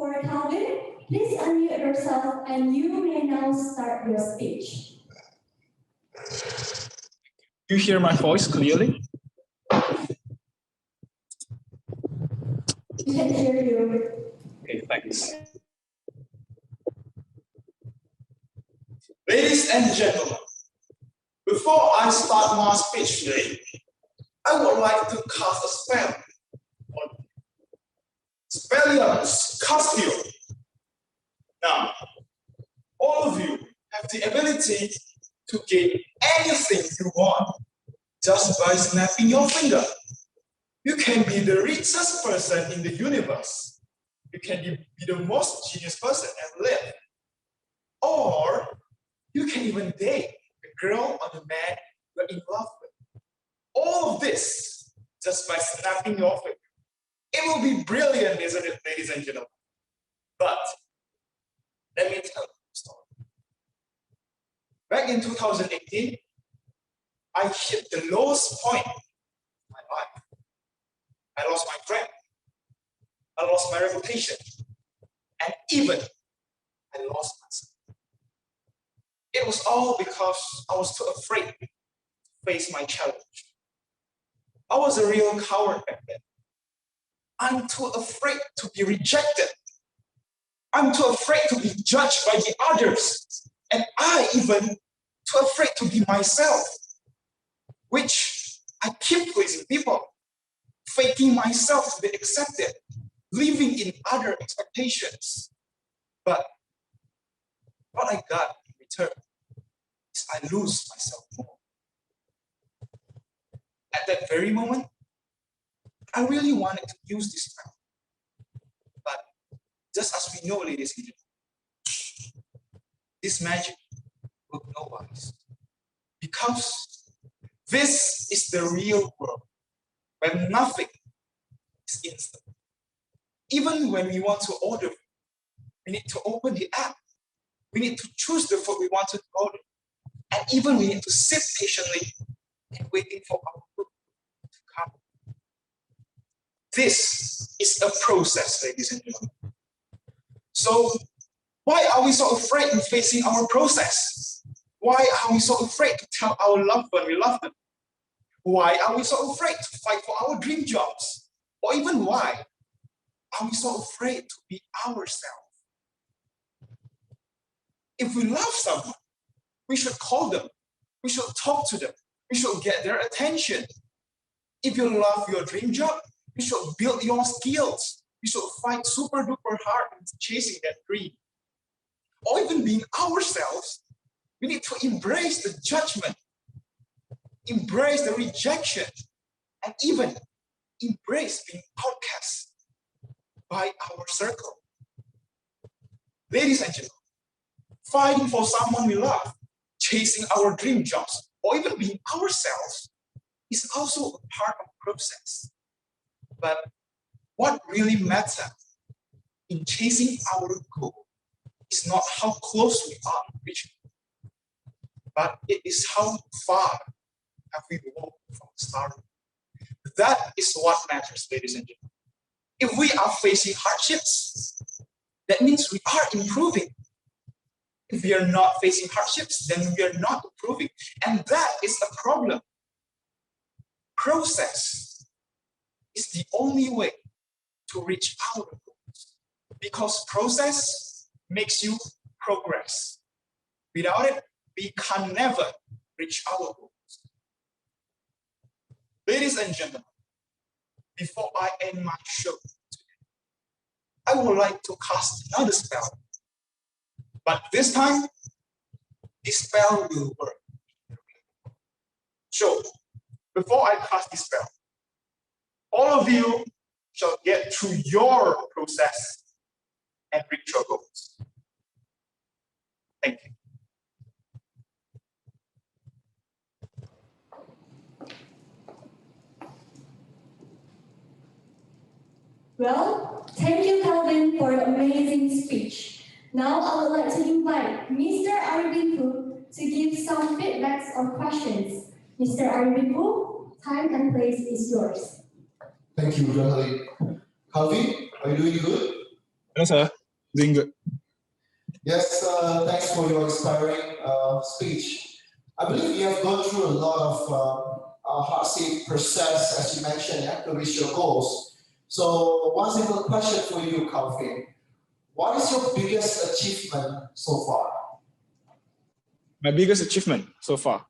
For Calvin, please unmute yourself and you may now start your speech. You hear my voice clearly? We can hear you. Okay, thanks. Ladies and gentlemen, before I start my speech today, I would like to cast a spell on Spelliums Castile. Now, all of you have the ability to gain anything you want just by snapping your finger. You can be the richest person in the universe. You can be the most genius person ever lived. Or you can even date the girl or the man you're in love with. All of this just by snapping your finger. It will be brilliant, isn't it, ladies and gentlemen? But let me tell you a story. Back in 2018, I hit the lowest point of my life. I lost my friend. I lost my reputation. And even I lost myself. It was all because I was too afraid to face my challenge. I was a real coward back then. I'm too afraid to be rejected. I'm too afraid to be judged by the others. And I even too afraid to be myself, which I keep pleasing people, faking myself to be accepted, living in other expectations. But what I got in return is I lose myself more. At that very moment, I really wanted to use this spell. But just as we know, ladies and gentlemen, this magic works no wise. Because this is the real world, where nothing is instant. Even when we want to order, we need to open the app. We need to choose the food we want to order. And even we need to sit patiently and waiting for our food to come. This is a process, ladies and gentlemen. So why are we so afraid in facing our process? Why are we so afraid to tell our loved one we love them? Why are we so afraid to fight for our dream jobs? Or even why are we so afraid to be ourselves? If we love someone, we should call them. We should talk to them. We should get their attention. If you love your dream job, you should build your skills. You should fight super duper hard in chasing that dream. Or even being ourselves, we need to embrace the judgment, embrace the rejection, and even embrace being outcast by our circle. Ladies and gentlemen, fighting for someone we love, chasing our dream jobs, or even being ourselves is also a part of the process. But what really matters in chasing our goal is not how close we are to reaching it, but it is how far have we walked from the start. That is what matters, ladies and gentlemen. If we are facing hardships, that means we are improving. If we are not facing hardships, then we are not improving. And that is a problem. Process is the only way to reach our goals. Because process makes you progress. Without it, we can never reach our goals. Ladies and gentlemen, before I end my show today, I would like to cast another spell. But this time, this spell will work. So, before I cast this spell, all of you shall get through your process and reach your goals. Thank you. Well, thank you, Calvin, for the amazing speech. Now I would like to invite Mr. 𝐈𝐑𝐈𝐃𝐄𝐒𝐄𝐍𝐓 to give some feedbacks or questions. Mr. 𝐈𝐑𝐈𝐃𝐄𝐒𝐄𝐍𝐓, time and place is yours. Thank you, Rahali. Calvin, are you doing good? Hello, sir. Doing good. Yes, thanks for your inspiring speech. I believe you have gone through a lot of hardship process, as you mentioned, yeah, to reach your goals. So one simple question for you, Calvin. What is your biggest achievement so far? My biggest achievement so far.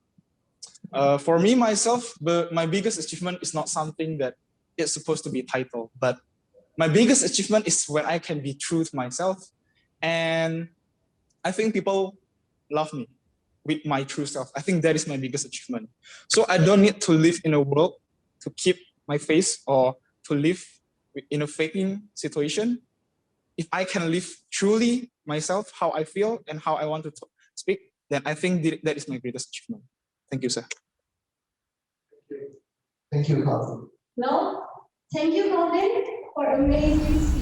For me, myself, my biggest achievement is not something that is supposed to be titled, but my biggest achievement is when I can be true to myself. And I think people love me with my true self. I think that is my biggest achievement. So I don't need to live in a world to keep my face or to live in a faking situation. If I can live truly myself, how I feel and how I want to speak, then I think that is my greatest achievement. Thank you, sir. Thank you, Calvin. Well, thank you, Calvin, for amazing speech.